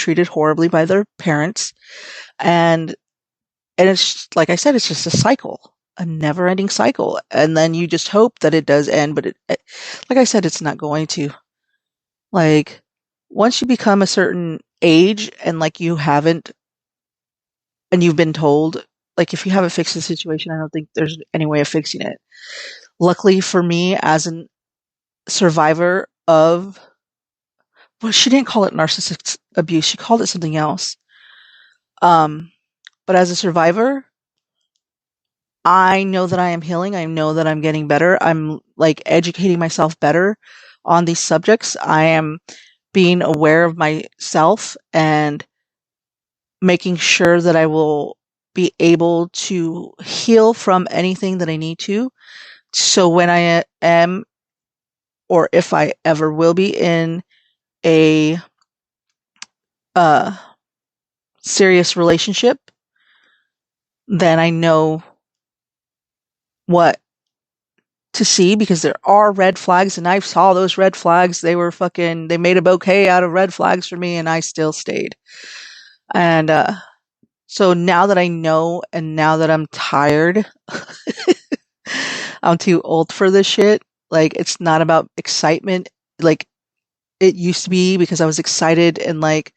treated horribly by their parents. And it's, like I said, it's just a cycle, a never ending cycle. And then you just hope that it does end, but like I said, it's not going to. Like, once you become a certain age and like you haven't, and you've been told, like, if you haven't fixed the situation, I don't think there's any way of fixing it. Luckily for me, as a survivor of, well, she didn't call it narcissistic abuse. She called it something else. But as a survivor, I know that I am healing. I know that I'm getting better. I'm like educating myself better on these subjects. I am being aware of myself and making sure that I will be able to heal from anything that I need to. So when I am, or if I ever will be in a serious relationship, then I know what to see, because there are red flags, and I saw those red flags. They made a bouquet out of red flags for me, and I still stayed. And so now that I know, and now that I'm tired, I'm too old for this shit. Like, it's not about excitement like it used to be, because I was excited, and like,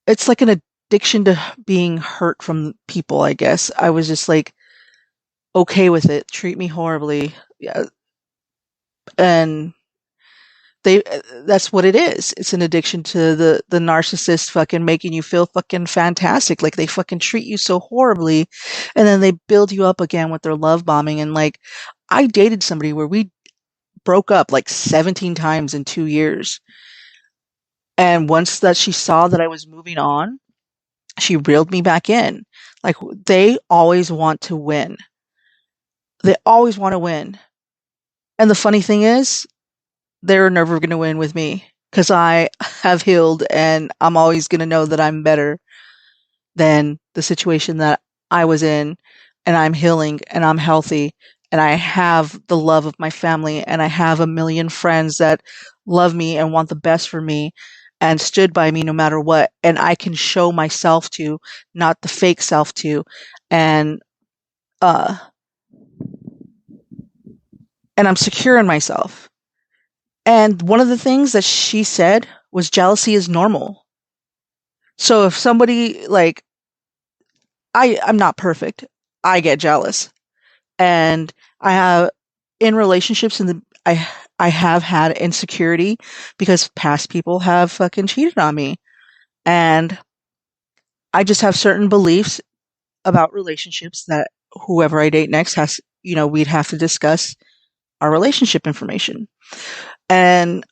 it's like an addiction to being hurt from people, I guess. I was just like, okay with it. Treat me horribly. Yeah. And that's what it is. It's an addiction to the narcissist fucking making you feel fucking fantastic. Like, they fucking treat you so horribly, and then they build you up again with their love bombing. And like, I dated somebody where we broke up like 17 times in 2 years. And once that she saw that I was moving on, she reeled me back in. Like, they always want to win. They always want to win. And the funny thing is, they're never going to win with me, because I have healed, and I'm always going to know that I'm better than the situation that I was in, and I'm healing, and I'm healthy, and I have the love of my family, and I have a million friends that love me and want the best for me and stood by me no matter what. And I can show myself to, not the fake self to. And I'm secure in myself. And one of the things that she said was, jealousy is normal. So if somebody, like, I'm not perfect. I get jealous. And I have, in relationships, I have had insecurity because past people have fucking cheated on me. And I just have certain beliefs about relationships that whoever I date next has, we'd have to discuss our relationship information and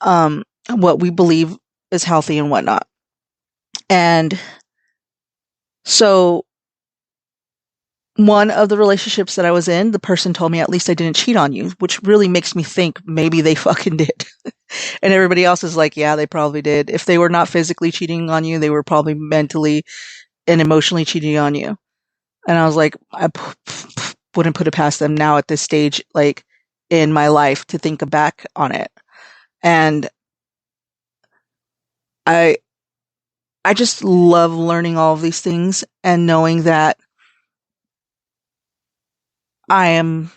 what we believe is healthy and whatnot. And so one of the relationships that I was in, the person told me, at least I didn't cheat on you, which really makes me think maybe they fucking did. And everybody else is like, yeah, they probably did. If they were not physically cheating on you, they were probably mentally and emotionally cheating on you. And I was like, I wouldn't put it past them now at this stage, like, in my life, to think back on it. And I just love learning all of these things and knowing that I'm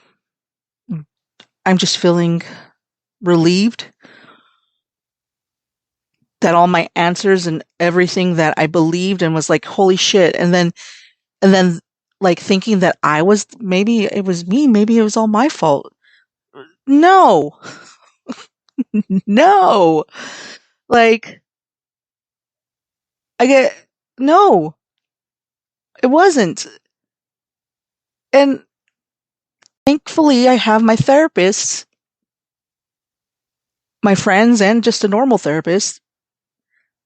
just feeling relieved that all my answers and everything that I believed and was like, holy shit. And then like thinking that maybe it was me, maybe it was all my fault. No, no, like, no, it wasn't. And thankfully I have my therapists, my friends, and just a normal therapist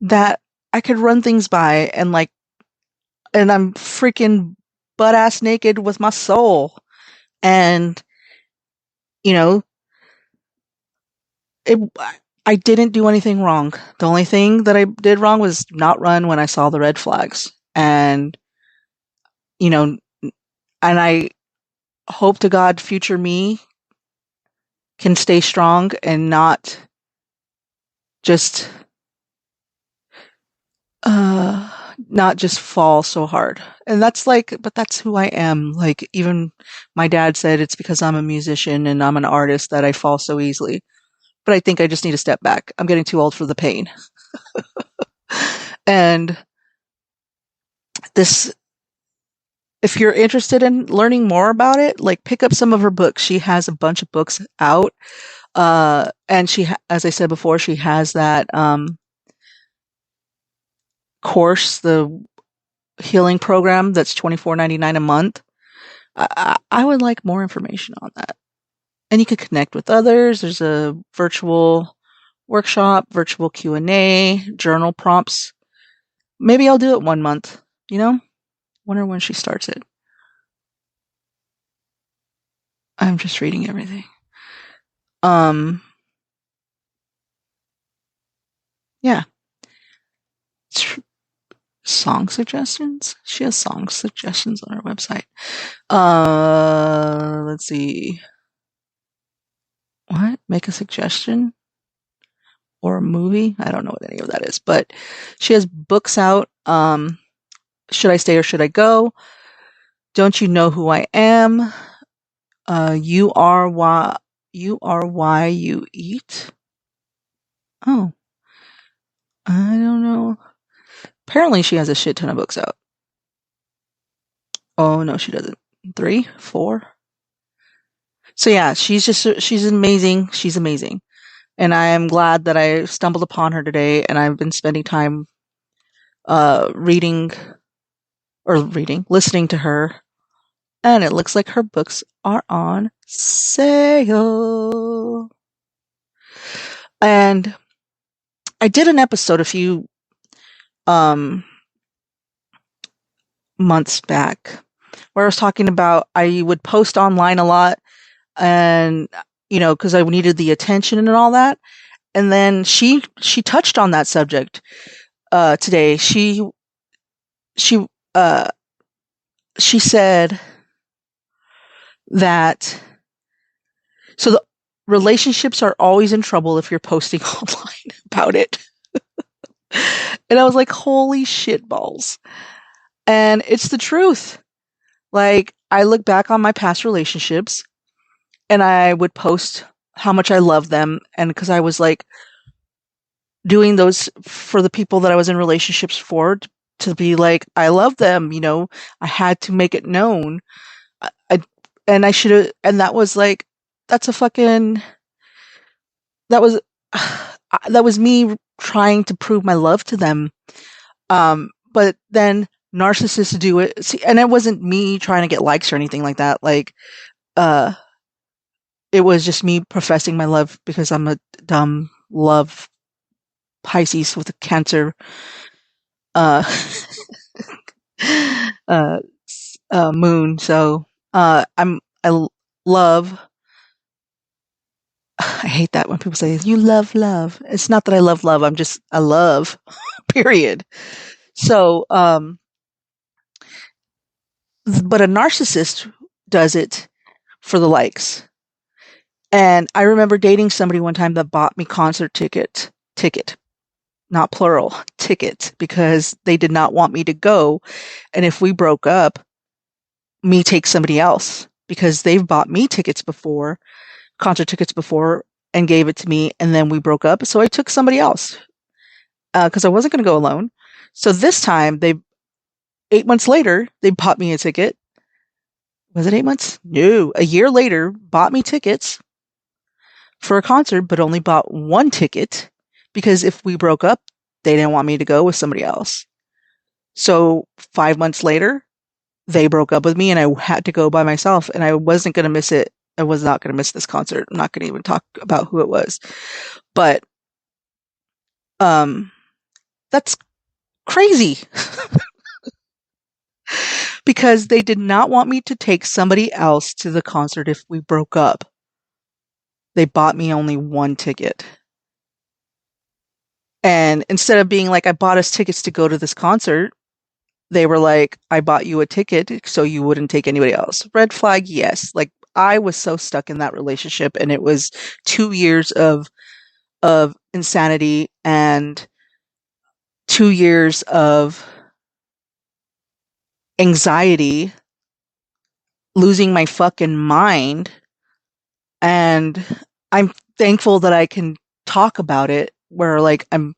that I could run things by, and like, and I'm freaking butt ass naked with my soul. And, I didn't do anything wrong. The only thing that I did wrong was not run when I saw the red flags. And, and I hope to God future me can stay strong and not just not just fall so hard. And that's like, but that's who I am. Like, even my dad said it's because I'm a musician and I'm an artist that I fall so easily. But I think I just need to step back. I'm getting too old for the pain. And this, if you're interested in learning more about it, like pick up some of her books. She has a bunch of books out. And as I said before, she has that, course, the healing program that's $24.99 a month. I would like more information on that. And you can connect with others. There's a virtual workshop, virtual Q&A, journal prompts. Maybe I'll do it 1 month, you know? Wonder when she starts it. I'm just reading everything. Yeah. Song suggestions? She has song suggestions on her website. Let's see. What? Make a suggestion? Or a movie? I don't know what any of that is, but she has books out. Should I Stay or Should I Go? Don't You Know Who I Am? You Are Why You Eat. Oh, I don't know. Apparently she has a shit ton of books out. Oh no, she doesn't. 3, 4. So yeah, she's amazing. She's amazing. And I am glad that I stumbled upon her today, and I've been spending time listening to her. And it looks like her books are on sale. And I did an episode a few months back where I was talking about I would post online a lot, and because I needed the attention and all that. And then she touched on that subject today. She said that so the relationships are always in trouble if you're posting online about it. And I was like, holy shit balls. And it's the truth. Like, I look back on my past relationships and I would post how much I love them. And because I was like doing those for the people that I was in relationships for, to be like, I love them, I had to make it known. And I should have, and that was like, that's a fucking, that was, that was me trying to prove my love to them. But then narcissists do it. See, and it wasn't me trying to get likes or anything like that. Like, it was just me professing my love because I'm a dumb love Pisces with a Cancer, uh, moon. So, I love, I hate that when people say, you love love. It's not that I love love. I love, period. So, but a narcissist does it for the likes. And I remember dating somebody one time that bought me concert ticket, not plural, ticket, because they did not want me to go. And if we broke up, me take somebody else, because they've bought me tickets before, concert tickets before, and gave it to me. And then we broke up. So I took somebody else, because I wasn't going to go alone. So this time 8 months later, they bought me a ticket. Was it 8 months? No, a year later, bought me tickets for a concert, but only bought one ticket because if we broke up, they didn't want me to go with somebody else. So 5 months later, they broke up with me and I had to go by myself, and I wasn't going to miss it. I was not going to miss this concert. I'm not going to even talk about who it was. But that's crazy. Because they did not want me to take somebody else to the concert if we broke up. They bought me only one ticket. And instead of being like, I bought us tickets to go to this concert, they were like, I bought you a ticket so you wouldn't take anybody else. Red flag, yes. Like, I was so stuck in that relationship, and it was 2 years of insanity and 2 years of anxiety, losing my fucking mind. And I'm thankful that I can talk about it where like I'm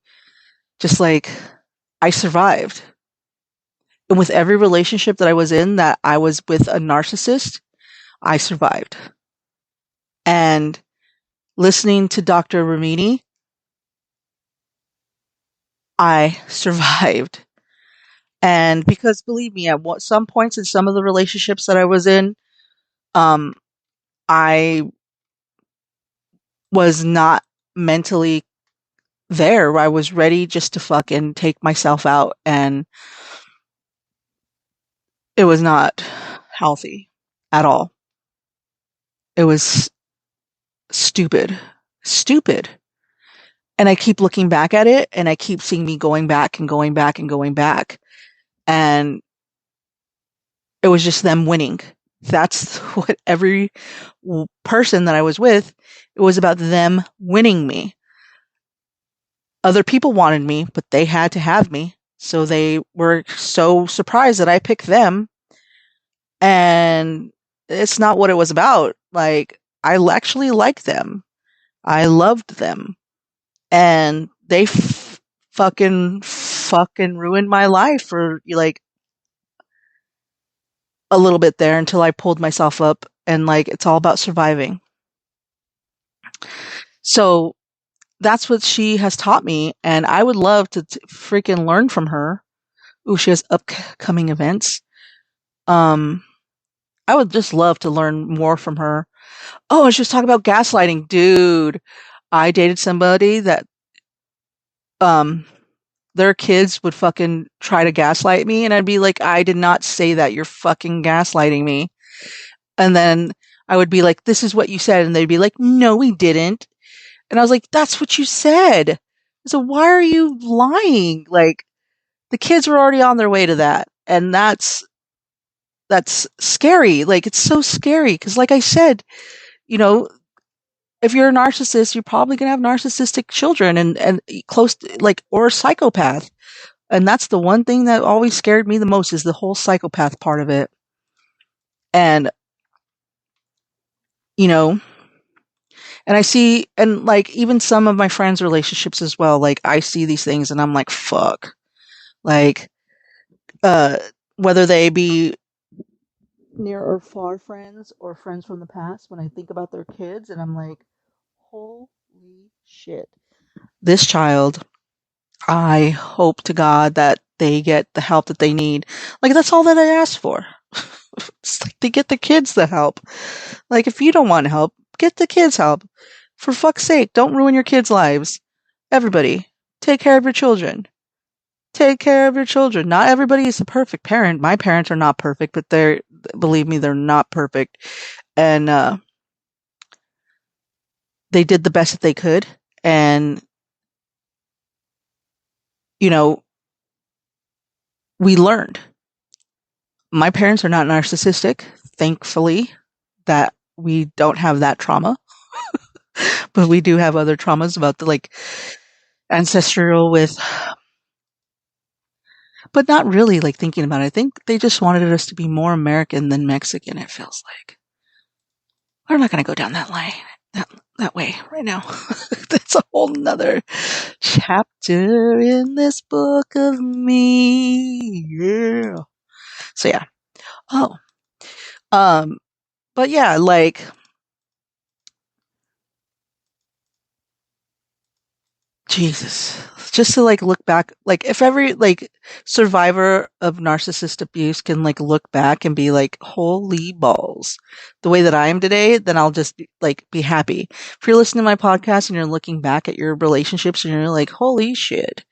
just like, I survived. And with every relationship that I was in that I was with a narcissist, I survived. And listening to Dr. Ramani, I survived. And because believe me, at some points in some of the relationships that I was in, um, I was not mentally there. I was ready just to fucking take myself out, and it was not healthy at all. It was stupid. Stupid. And I keep looking back at it, and I keep seeing me going back and going back and going back. And it was just them winning. That's what every person that I was with, it was about them winning me. Other people wanted me, but they had to have me. So they were so surprised that I picked them. And it's not what it was about. Like, I actually liked them. I loved them. And they fucking ruined my life for like a little bit there until I pulled myself up, and like it's all about surviving. So that's what she has taught me, and I would love to freaking learn from her. Ooh, she has upcoming events. I would just love to learn more from her. Oh, and she was talking about gaslighting. Dude, I dated somebody that um their kids would fucking try to gaslight me, and I'd be like, I did not say that. You're fucking gaslighting me. And then I would be like, this is what you said. And they'd be like, no, we didn't. And I was like, that's what you said. So why are you lying? Like, the kids were already on their way to that. And that's scary. Like, it's so scary. Cause like I said, you know, if you're a narcissist, you're probably going to have narcissistic children and close to, like, or a psychopath. And that's the one thing that always scared me the most is the whole psychopath part of it. And, you know, and I see, and like even some of my friends' relationships as well, like I see these things and I'm like, fuck. Like, uh, whether they be near or far friends or friends from the past, when I think about their kids and I'm like, holy shit. This child, I hope to God that they get the help that they need. Like, that's all that I ask for. It's like they get the kids the help. Like, if you don't want help, get the kids help. For fuck's sake, don't ruin your kids' lives. Everybody, take care of your children. Take care of your children. Not everybody is a perfect parent. My parents are not perfect, but believe me, they're not perfect. And they did the best that they could. And, you know, we learned. My parents are not narcissistic, thankfully, that we don't have that trauma. But we do have other traumas about the like ancestral with, but not really like thinking about it. I think they just wanted us to be more American than Mexican, it feels like. We're not going to go down that line, that way right now. That's a whole nother chapter in this book of me. Yeah. So yeah. Oh, but yeah, like, Jesus. Just to like look back, like if every like survivor of narcissist abuse can like look back and be like, holy balls, the way that I am today, then I'll just be happy. If you're listening to my podcast and you're looking back at your relationships and you're like, holy shit,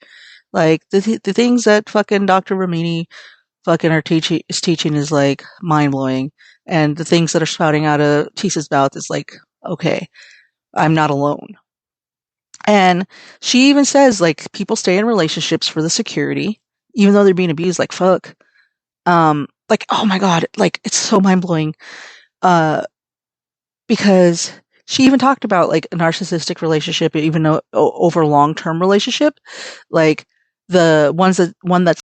like the things that fucking Dr. Ramani fucking is teaching is like mind blowing. And the things that are spouting out of Tisa's mouth is like, okay, I'm not alone. And she even says, like, people stay in relationships for the security, even though they're being abused, like, fuck. Like, oh my God, like, it's so mind blowing. Because she even talked about, like, a narcissistic relationship, even though over a long term relationship, like, one that's